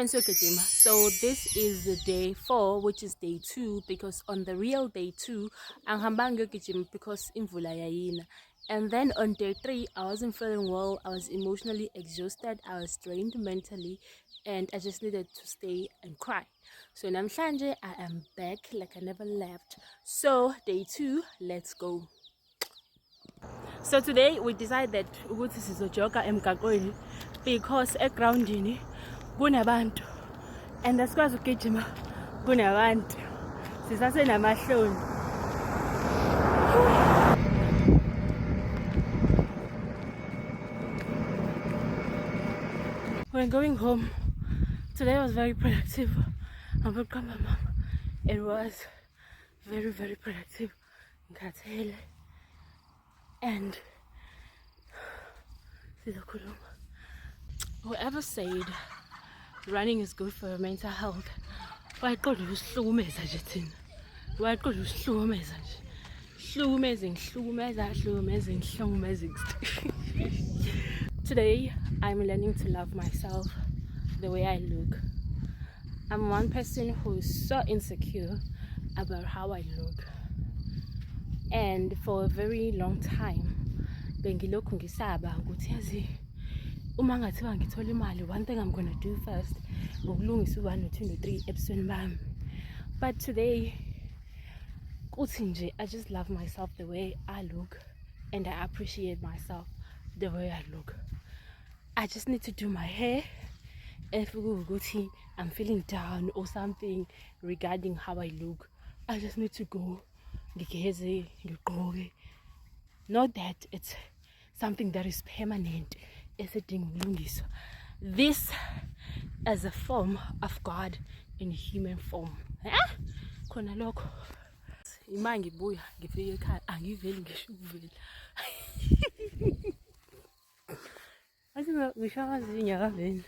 So this is the day 4, which is day 2, because on the real day 2 angihambanga ukugijima because imvula yayina. And then on day 3 I wasn't feeling well. I was emotionally exhausted, I was drained mentally, and I just needed to stay and cry. So namhlanje I am back like I never left. So day 2, let's go. So today we decided ukuthi sizojoga emgaqweni because egroundini kunabantu and asikwazi ukugijima kunabantu, sisasenamahloni. When going home today was very productive. I'm with my mom. It was very productive. Ngikathele and whoever said running is good for your mental health, waqonda usihlukumeza nje thina, waqonda usihlukumeza nje, hlukumeza. Today I'm learning to love myself the way I look. I'm one person who is so insecure about how I look, and for a very long time bengilokhu ngisaba ukuthi yazi uma ngathiwa ngithola imali, one thing I'm gonna do first ukulungisa u1 no2 no3 ebusweni bami. But today kuthi nje I just love myself the way I look, and I appreciate myself the way I look. I just need to do my hair if ukuthi I'm feeling down or something regarding how I look. I just need to go ngigeze ngigqoke. Not that it's something that is permanent, esidinga ukulungiswa. This as a form of God in human form. Khona lokho ima ngibuya ngifike ekhaya angiveli ngisho ukuvela. Athi ngisho amazinyo akaveli.